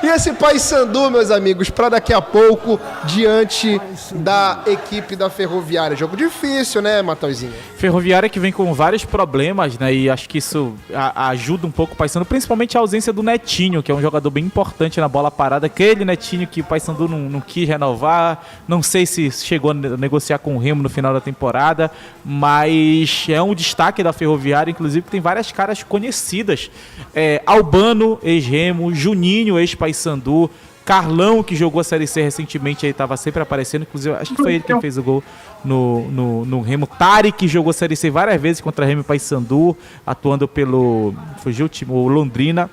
E esse Paysandu, meus amigos, para daqui a pouco, diante da equipe da Ferroviária. Jogo difícil, né, Mateuzinho? Ferroviária que vem com vários problemas, né? E acho que isso ajuda um pouco o Paysandu, principalmente a ausência do Netinho, que é um jogador bem importante na bola parada. Aquele Netinho que o Paysandu não quis renovar. Não sei se chegou a negociar com o Remo no final da temporada, mas é um destaque da Ferroviária, inclusive, que tem várias caras conhecidas. Albano, ex-Remo, Juninho, ex-Paysandu, Carlão, que jogou a Série C recentemente, aí estava sempre aparecendo, inclusive acho que foi ele quem fez o gol no Remo. Tarek, que jogou a Série C várias vezes contra Remo e Paysandu, atuando pelo, fugiu o time, o Londrina.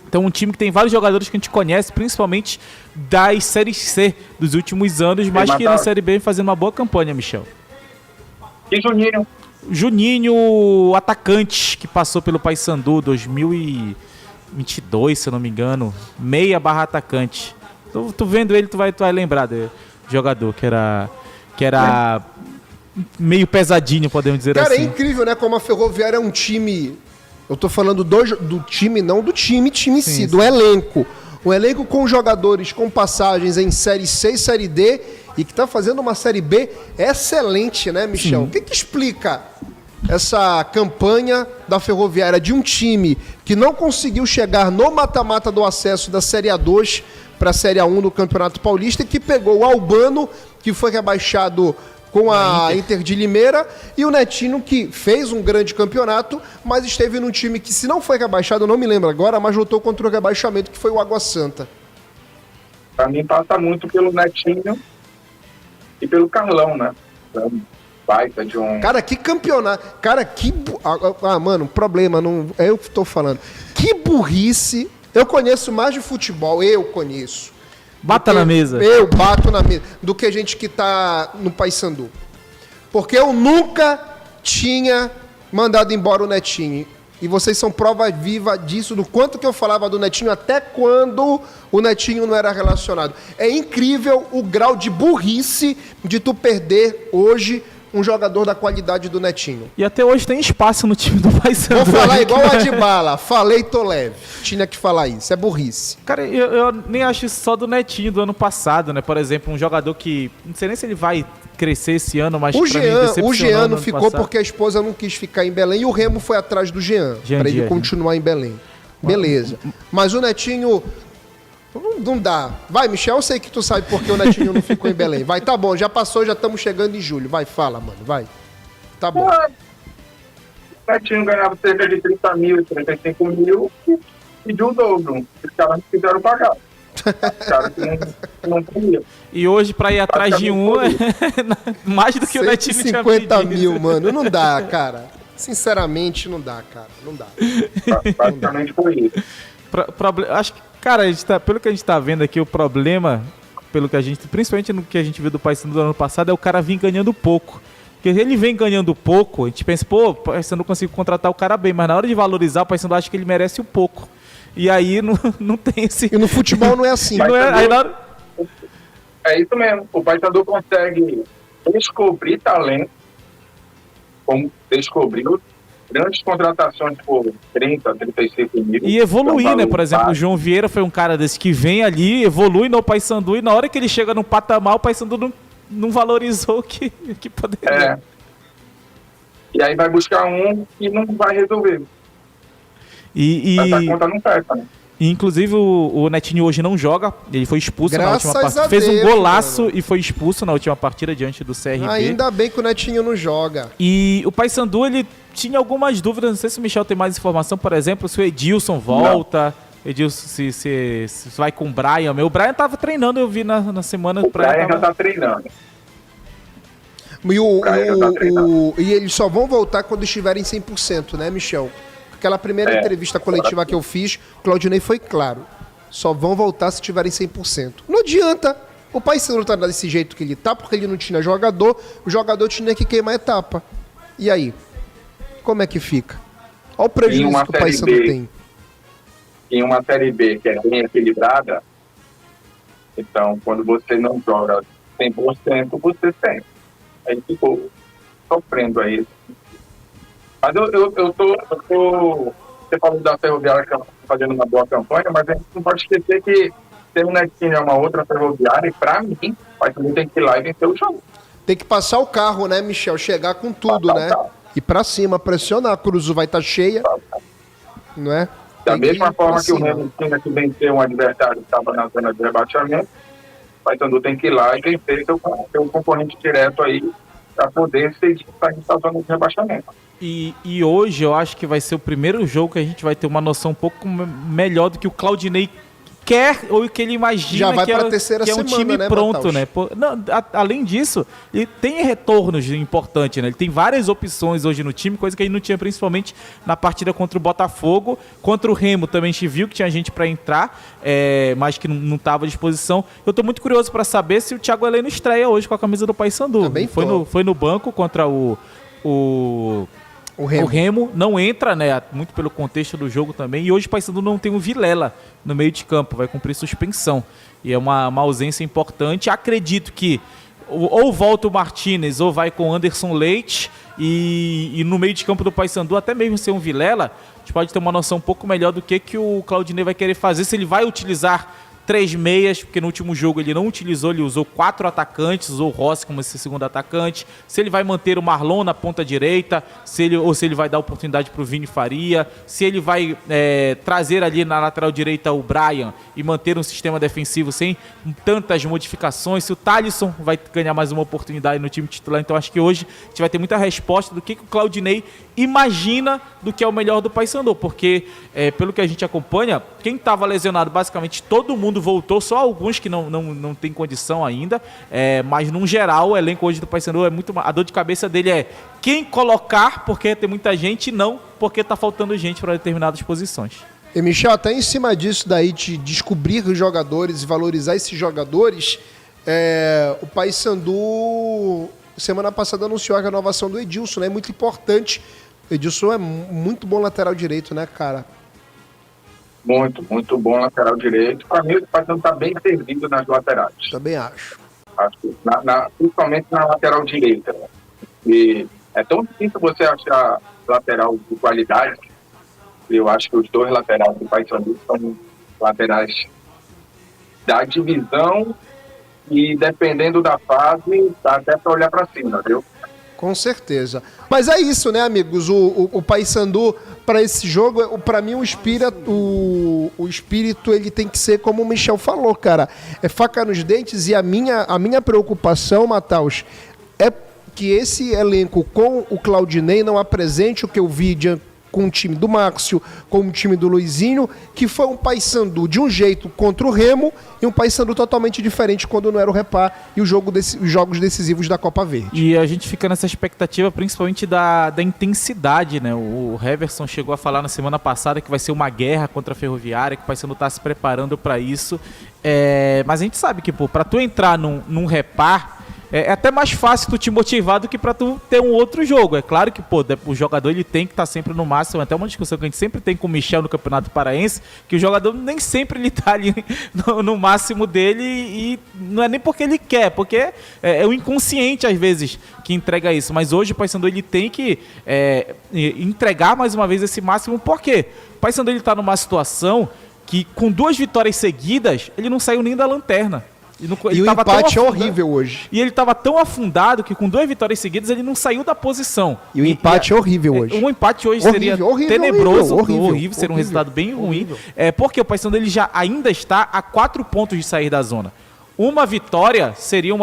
Então um time que tem vários jogadores que a gente conhece, principalmente das Séries C dos últimos anos, mas que na Série B vem fazendo uma boa campanha, Michel. E Juninho, atacante, que passou pelo Paysandu 2022, se eu não me engano, meia/atacante. Tu vendo ele, tu vai lembrar do jogador que era meio pesadinho, podemos dizer assim. Cara, é incrível, né, como a Ferroviária é um time... Eu tô falando do time, não do time em si, do elenco. Um elenco com jogadores com passagens em Série C e Série D e que tá fazendo uma Série B excelente, né, Michel? Sim. O que explica essa campanha da Ferroviária de um time que não conseguiu chegar no mata-mata do acesso da Série A2 para a Série A1 do Campeonato Paulista e que pegou o Albano, que foi rebaixado com a Inter de Limeira, e o Netinho, que fez um grande campeonato, mas esteve num time que, se não foi rebaixado, eu não me lembro agora, mas lutou contra o rebaixamento, que foi o Água Santa. Para mim passa muito pelo Netinho e pelo Carlão, né? Baita de um... Cara, que campeonato. Cara, que... mano, problema, não é eu que tô falando. Que burrice. Eu conheço mais de futebol, Bata na mesa. Eu bato na mesa. Do que gente que tá no Paysandu. Porque eu nunca tinha mandado embora o Netinho. E vocês são prova viva disso, do quanto que eu falava do Netinho, até quando o Netinho não era relacionado. É incrível o grau de burrice de tu perder hoje um jogador da qualidade do Netinho. E até hoje tem espaço no time do Paysandu. Vou falar igual o Adbala. Falei, tô leve. Tinha que falar isso. É burrice. Cara, eu nem acho isso só do Netinho do ano passado, né? Por exemplo, um jogador que... Não sei nem se ele vai crescer esse ano, mas o Jean não ficou porque a esposa não quis ficar em Belém e o Remo foi atrás do Jean para ele continuar em Belém. Beleza. Mas o Netinho... Não dá. Vai, Michel, eu sei que tu sabe porque o Netinho não ficou em Belém. Vai, tá bom, já passou, já estamos chegando em julho. Vai, fala, mano, vai. Tá bom. O Netinho ganhava cerca de 30 mil, 35 mil e de um dobro. Os caras não quiseram pagar. Os caras que não queriam. E hoje, pra ir atrás de um, mais do que o Netinho tinha pedido. 150 mil, mano, não dá, cara. Sinceramente, não dá, cara. Não dá. Basicamente foi isso. Acho que, cara, pelo que a gente tá vendo aqui, o problema, principalmente no que a gente viu do Paysandu do ano passado, é o cara vir ganhando pouco. Porque ele vem ganhando pouco, a gente pensa, pô, o Paysandu conseguiu contratar o cara bem, mas na hora de valorizar, o Paysandu acha que ele merece um pouco. E aí não tem esse... E no futebol não é assim. É isso mesmo. O Paysandu consegue descobrir talento, como descobriu, grandes contratações por 30, 35 mil. E evoluir, né? Por exemplo, o João Vieira foi um cara desse que vem ali, evolui no Paysandu, e na hora que ele chega no patamar, o Paysandu não valorizou o que poderia. E aí vai buscar um que não vai resolver. Essa conta não fecha, né? Inclusive o Netinho hoje não joga, ele foi expulso na última partida. Deus, fez um golaço, mano. E foi expulso na última partida diante do CRB. Ainda bem que o Netinho não joga. E o Paysandu, ele tinha algumas dúvidas, não sei se o Michel tem mais informação, por exemplo, se o Edilson volta, Edilson se vai com o Brian. O Brian tava treinando, eu vi na semana. O Brian já tá treinando. E eles só vão voltar quando estiverem 100%, né, Michel? Aquela primeira entrevista coletiva que eu fiz, o Claudinei foi claro. Só vão voltar se tiverem 100%. Não adianta. O Paysandu tá desse jeito que ele tá, porque ele não tinha jogador. O jogador tinha que queimar a etapa. E aí? Como é que fica? Olha o prejuízo que o Paysandu tem. Em uma Série B que é bem equilibrada, então, quando você não joga 100%, você tem. Aí ficou sofrendo aí. Mas eu tô você falou da Ferroviária que está fazendo uma boa campanha, mas a gente não pode esquecer que ter um Netinho é uma outra Ferroviária, e para mim, o Paysandu tem que ir lá e vencer o jogo. Tem que passar o carro, né, Michel? Chegar com tudo, né? E pra cima, pressionar. A Cruz vai estar cheia, não é? Da mesma forma que o Remo tinha que vencer um adversário que estava na zona de rebaixamento, o Paysandu tem que ir lá e vencer seu concorrente direto aí para poder sair da zona de rebaixamento. E hoje eu acho que vai ser o primeiro jogo que a gente vai ter uma noção um pouco melhor do que o Claudinei quer ou que ele imagina. Já vai que, pra terceira que é um semana, time né, pronto, né? Além disso, ele tem retornos importantes, né? Ele tem várias opções hoje no time, coisa que ele não tinha principalmente na partida contra o Botafogo. Contra o Remo também a gente viu que tinha gente para entrar, mas que não estava à disposição. Eu tô muito curioso para saber se o Thiago Heleno estreia hoje com a camisa do Paysandu. Foi no banco contra o Remo não entra, né? Muito pelo contexto do jogo também. E hoje o Paysandu não tem o Vilela no meio de campo, vai cumprir suspensão. E é uma ausência importante. Acredito que ou volta o Martinez ou vai com o Anderson Leite. E no meio de campo do Paysandu, até mesmo ser um Vilela, a gente pode ter uma noção um pouco melhor do que o Claudinei vai querer fazer. Se ele vai utilizar 3 meias, porque no último jogo ele não utilizou, ele usou 4 atacantes, usou o Rossi como esse segundo atacante. Se ele vai manter o Marlon na ponta direita, se ele vai dar oportunidade para o Vini Faria, se ele vai trazer ali na lateral direita o Brian e manter um sistema defensivo sem tantas modificações, se o Thalisson vai ganhar mais uma oportunidade no time titular. Então acho que hoje a gente vai ter muita resposta do que o Claudinei imagina do que é o melhor do Paysandu, porque pelo que a gente acompanha, quem estava lesionado, basicamente todo mundo voltou, só alguns que não tem condição ainda, mas no geral o elenco hoje do Paysandu é muito... A dor de cabeça dele é quem colocar, porque tem muita gente, não porque está faltando gente para determinadas posições. E Michel, até em cima disso daí, de descobrir os jogadores e valorizar esses jogadores, o Paysandu semana passada anunciou a renovação do Edilson, né? Muito importante. O Edilson é muito bom lateral direito, né, cara? Muito bom lateral direito. Para mim, o Paysandu está bem servido nas laterais. Também acho. Principalmente na lateral direita. Né? E é tão difícil você achar lateral de qualidade. Eu acho que os 2 laterais do Paysandu são laterais da divisão e, dependendo da fase, dá até para olhar para cima, viu? Com certeza. Mas é isso, né, amigos? O Paysandu, para esse jogo, para mim, o espírito ele tem que ser como o Michel falou, cara. É faca nos dentes, e a minha preocupação, Mataus, é que esse elenco com o Claudinei não apresente o que eu vi com o time do Márcio, com o time do Luizinho, que foi um Paysandu de um jeito contra o Remo e um Paysandu totalmente diferente quando não era o Repá e os jogos decisivos da Copa Verde. E a gente fica nessa expectativa principalmente da intensidade, né? O Heverson chegou a falar na semana passada que vai ser uma guerra contra a Ferroviária, que o Paysandu está se preparando para isso. Mas a gente sabe que, para tu entrar num Repá, é até mais fácil tu te motivar do que pra tu ter um outro jogo. É claro que, o jogador ele tem que estar sempre no máximo. Até uma discussão que a gente sempre tem com o Michel no Campeonato Paraense, que o jogador nem sempre ele tá ali no máximo dele, e não é nem porque ele quer, porque é o inconsciente às vezes que entrega isso. Mas hoje o Paysandu ele tem que entregar mais uma vez esse máximo. Por quê? O Paysandu ele tá numa situação que com 2 vitórias seguidas ele não saiu nem da lanterna. E o empate é horrível hoje. E ele estava tão afundado que com 2 vitórias seguidas ele não saiu da posição. E o empate é horrível hoje. Um empate hoje seria tenebroso, horrível, seria um resultado bem ruim. Porque o Paysandu ele já ainda está a 4 pontos de sair da zona. Uma vitória seria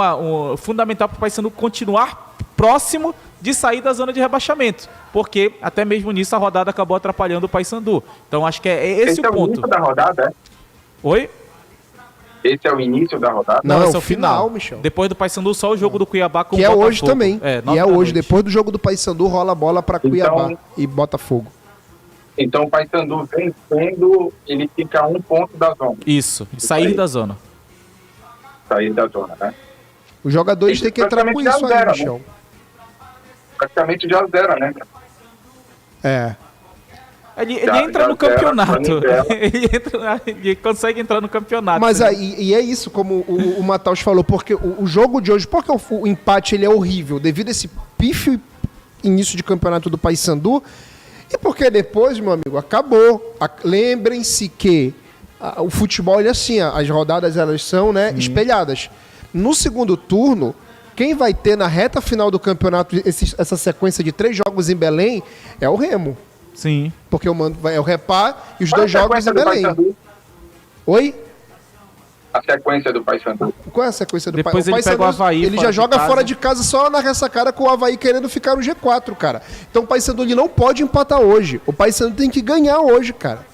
fundamental para o Paysandu continuar próximo de sair da zona de rebaixamento. Porque até mesmo nisso a rodada acabou atrapalhando o Paysandu. Então acho que é esse o ponto. É o início da rodada, é? Oi? Esse é o início da rodada? Não, esse é o final, Michel. Depois do Paysandu, só o jogo do Cuiabá com o Botafogo. Que é hoje também. E é hoje. Depois do jogo do Paysandu, rola a bola para Cuiabá e Botafogo. Então o Paysandu vencendo, ele fica a 1 ponto da zona. Isso, sair da zona. Sair da zona, né? Os jogadores têm que entrar com isso aí, Michel. Né? Praticamente já zera, né? Ele entra no campeonato. Ele consegue entrar no campeonato. Mas e é isso, como o Mataus falou, porque o jogo de hoje, porque o empate ele é horrível, devido a esse pífio início de campeonato do Paysandu, E porque depois, meu amigo, acabou. Lembrem-se que o futebol, ele é assim, as rodadas elas são, né, espelhadas. No segundo turno, quem vai ter na reta final do campeonato essa sequência de 3 jogos em Belém é o Remo. Sim. Porque é o Repar e os 2 jogos em Belém. Oi? A sequência do Paysandu. Qual é a sequência do Depois Paysandu? ele pega o Avaí Ele fora já de joga casa. fora de casa só na ressacada com o Avaí querendo ficar no G4, cara. Então o Paysandu ele não pode empatar hoje. O Paysandu tem que ganhar hoje, cara.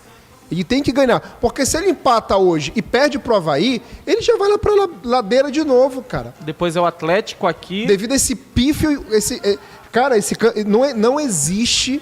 Ele tem que ganhar. Porque se ele empata hoje e perde pro Avaí, ele já vai lá pra ladeira de novo, cara. Depois é o Atlético aqui. Devido a esse pífio... Não existe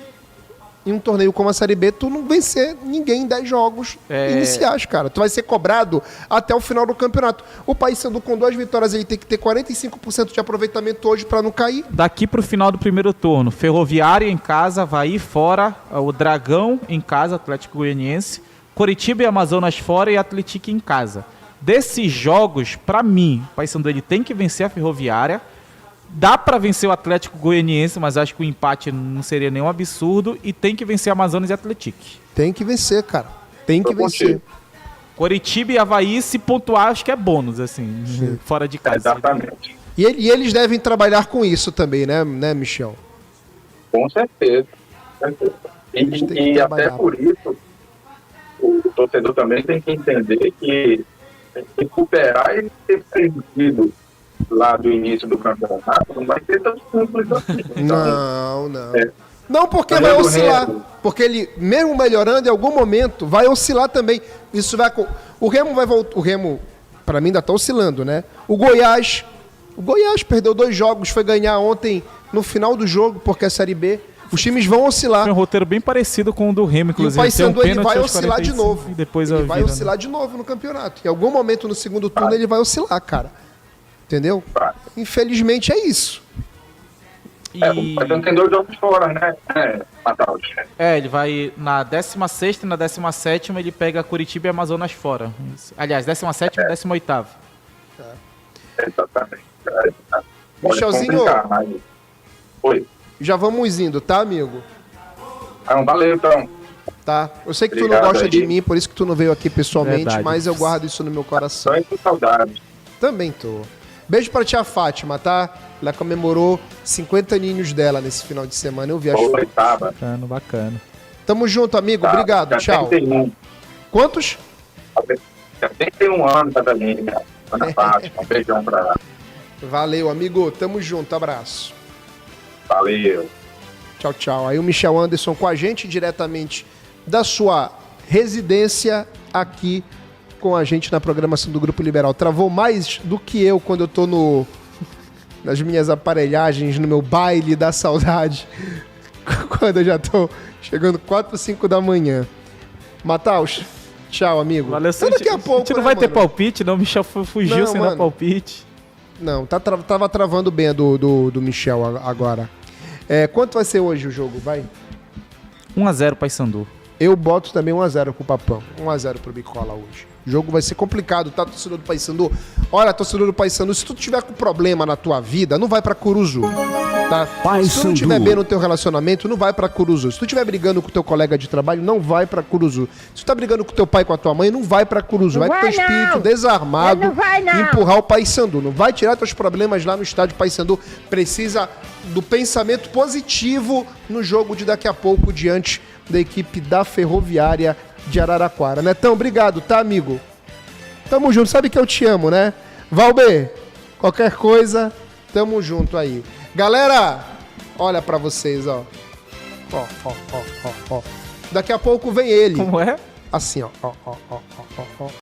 em um torneio como a Série B tu não vencer ninguém em 10 jogos iniciais, cara. Tu vai ser cobrado até o final do campeonato. O Paysandu com 2 vitórias ele tem que ter 45% de aproveitamento hoje pra não cair. Daqui pro final do primeiro turno, Ferroviária em casa, Avaí fora, o Dragão em casa, Atlético Goianiense, Coritiba e Amazonas fora e Atlético em casa. Desses jogos, pra mim, o Paysandu ele tem que vencer a Ferroviária. Dá pra vencer o Atlético Goianiense, mas acho que o empate não seria nenhum absurdo. E tem que vencer Amazonas e Atlético. Tem que vencer, cara. Tem que vencer. Coritiba e Avaí, se pontuar, acho que é bônus, assim, fora de casa. Exatamente. E eles devem trabalhar com isso também, né Michel? Com certeza. E até por isso, o torcedor também tem que entender que recuperar e ter perdido lá do início do campeonato não vai ser tão simples assim. Não. Não, porque vai oscilar. Porque ele, mesmo melhorando, em algum momento, vai oscilar também. Isso vai... O Remo vai voltar... O Remo, pra mim, ainda tá oscilando, né? O Goiás perdeu 2 jogos, foi ganhar ontem no final do jogo, porque é a Série B. Os times vão oscilar. Foi um roteiro bem parecido com o do Remo, inclusive. E o Paysandu ele vai oscilar de novo. E depois ele vai oscilar de novo no campeonato. Em algum momento no segundo turno ele vai oscilar, cara. Entendeu? Infelizmente é isso. O Paysandu tem 2 jogos fora, né, Matheus? Ele vai na 16ª e na 17ª ele pega Curitiba e Amazonas fora. Aliás, 17ª e 18ª. Exatamente. Michelzinho, Oi. já vamos indo, tá, amigo? Valeu, então. Tá. Eu sei que Obrigado, tu não gosta aí. de mim, por isso que tu não veio aqui pessoalmente, Verdade. mas eu guardo isso no meu coração. Só com saudade. Também tô. Beijo pra tia Fátima, tá? Ela comemorou 50 aninhos dela nesse final de semana. Eu vi as fotos. Tava. Bacana. Tamo junto, amigo. Tá, Obrigado. Tchau. 71. Quantos? 71 anos, Catalina. Ana Fátima. Um beijão pra ela. Valeu, amigo. Tamo junto. Abraço. Valeu. Tchau, tchau. Aí o Michel Anderson com a gente diretamente da sua residência aqui com a gente na programação do Grupo Liberal. Travou mais do que eu quando eu tô nas minhas aparelhagens, no meu baile da saudade, quando eu já tô chegando 4, 5 da manhã. Mataus, tchau, amigo. Valeu, Até daqui a pouco, a gente não né, vai ter mano? palpite, não. O Michel fugiu Não, sem mano. dar palpite. Não, tava travando bem a do Michel agora. Quanto vai ser hoje o jogo? Vai? 1-0 Paysandu. Eu boto também 1x0 pro Papão. 1x0 pro Bicola hoje. O jogo vai ser complicado, tá, torcedor do Paysandu? Olha, torcedor do Paysandu, se tu tiver com problema na tua vida, não vai pra Curuzu, tá? Se tu não tiver bem no teu relacionamento, não vai pra Curuzu. Se tu tiver brigando com teu colega de trabalho, não vai pra Curuzu. Se tu tá brigando com teu pai e com a tua mãe, não vai pra Curuzu. Vai com teu espírito desarmado e empurrar o Paysandu. Não vai tirar teus problemas lá no estádio Paysandu. Precisa do pensamento positivo no jogo de daqui a pouco diante da equipe da Ferroviária de Araraquara. Netão, obrigado, tá, amigo? Tamo junto, sabe que eu te amo, né? Valber, qualquer coisa, tamo junto aí. Galera, olha pra vocês, ó. Ó. Daqui a pouco vem ele. Como é? Assim, ó.